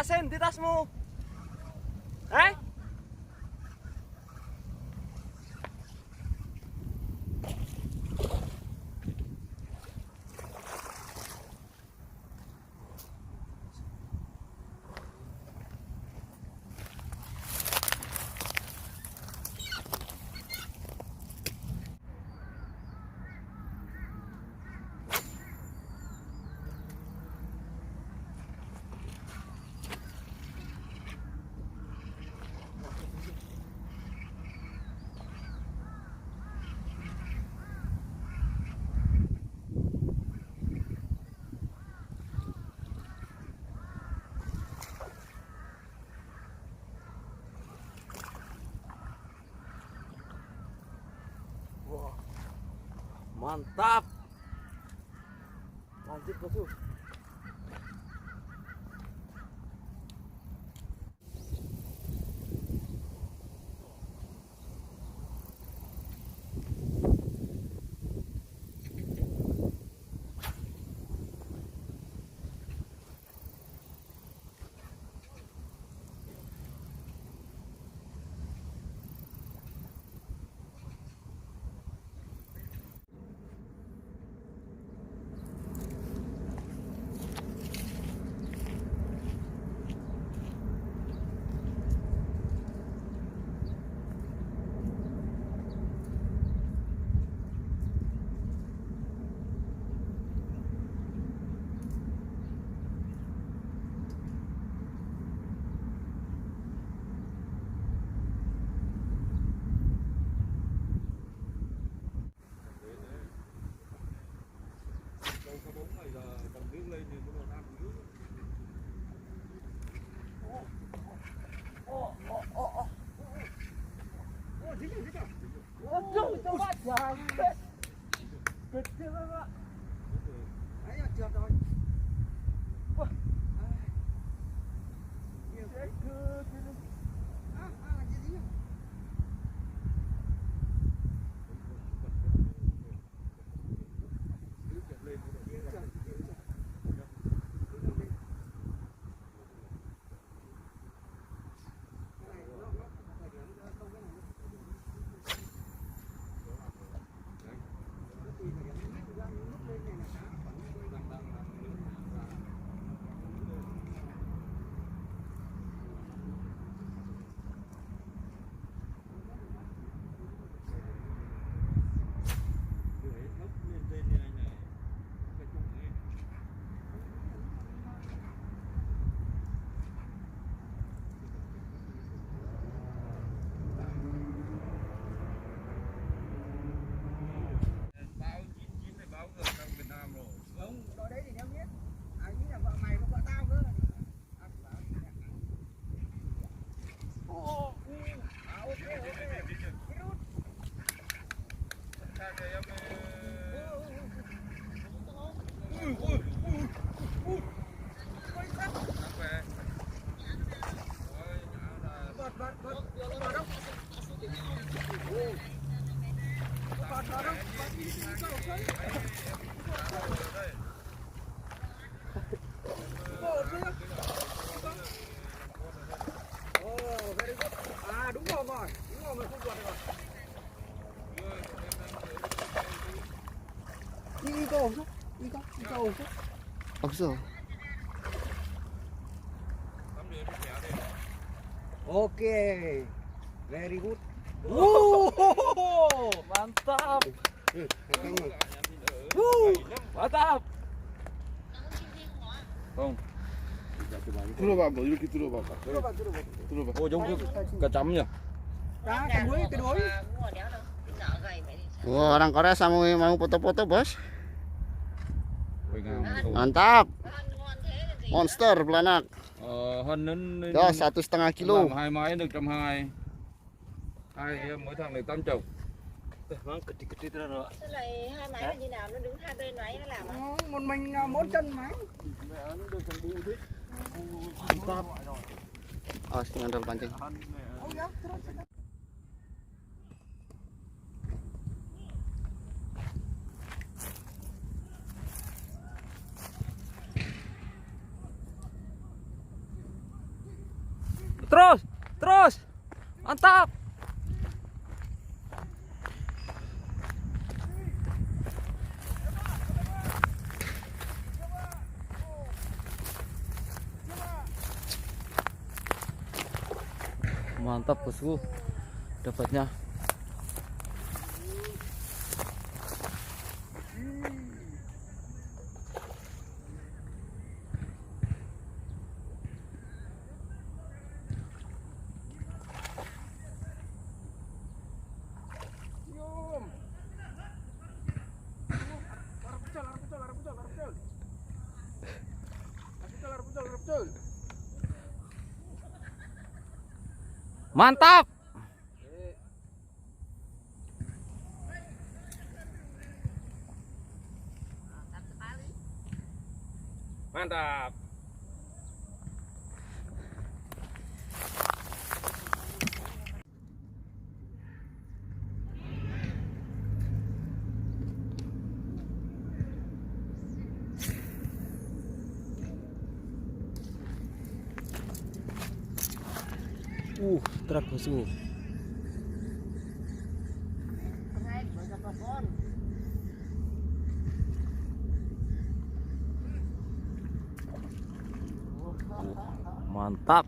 tasin di tasmu. Eh? Mantap. Lanjut bosku. Aduh, coba sampai. Gede Pak. Ayo jatuh rồi. Wah. Nhiều cái cơ thế này. Là cái gì? Đúng rồi, mình không quật được rồi. 이거 없어? 없어. 오케이. Very good. 오! mantap. mantap. Không. 들어봐, 뭐 이렇게 들어봐. 들어봐. Giống cá chấm nhỉ? Cái đuối. Wah, orang Korea sama mau foto-foto, Bos. Mantap. Mantap. Monster belanak. Hơn đến Đó, 1,5 kilo. làm 2 máy được 120. Mỗi thằng được 80. Vâng, kịch ra rồi. Thế này hai máy là như nào? Nó đứng hai bên máy nó làm á? Một mình mỗi chân máy. Mantap. Awas ngandel pancing. Terus, terus. Mantap. Mantap bosku, dapatnya. Mantap. Mantap. Truk bosku. Mantap.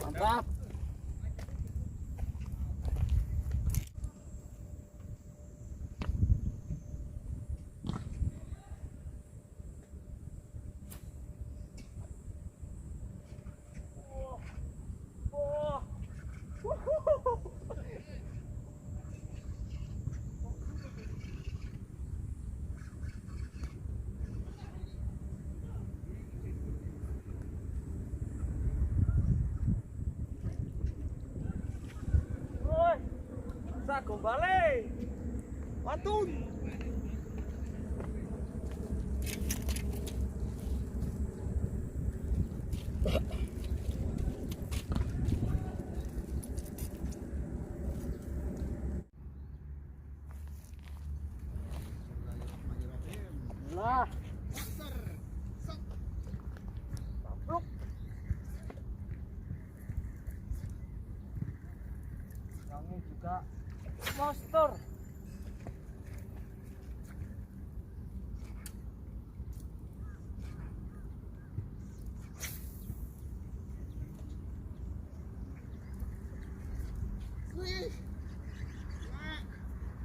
Mantap. Gombale. Wantun. Lah. Tabruk. Yang juga monster.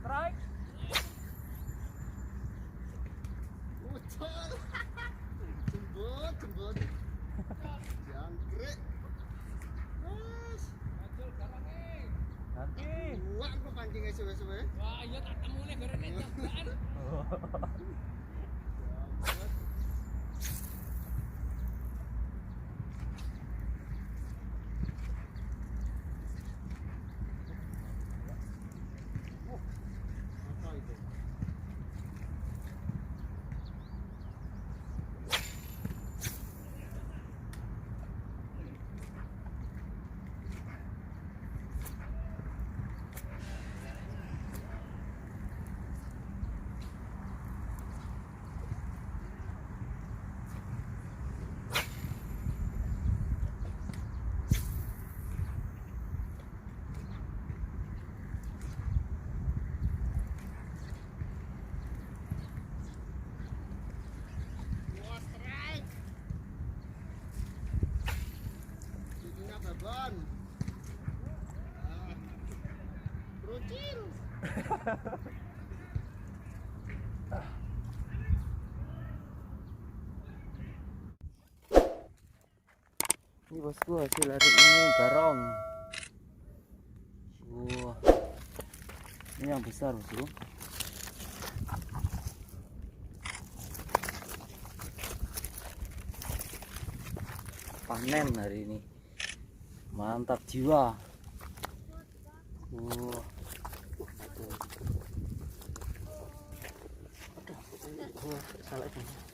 Strike. Jembut. Jangkrik. Mas. Nanti. Buat kok pancingnya suwe-suwe. Wah, iya tak temune garane jambaan. ikan. Brocil. Ini bosku hasil hari ini garong. Wah, ini yang besar bosku. Panen hari ini, mantap jiwa. Wah, salah ini.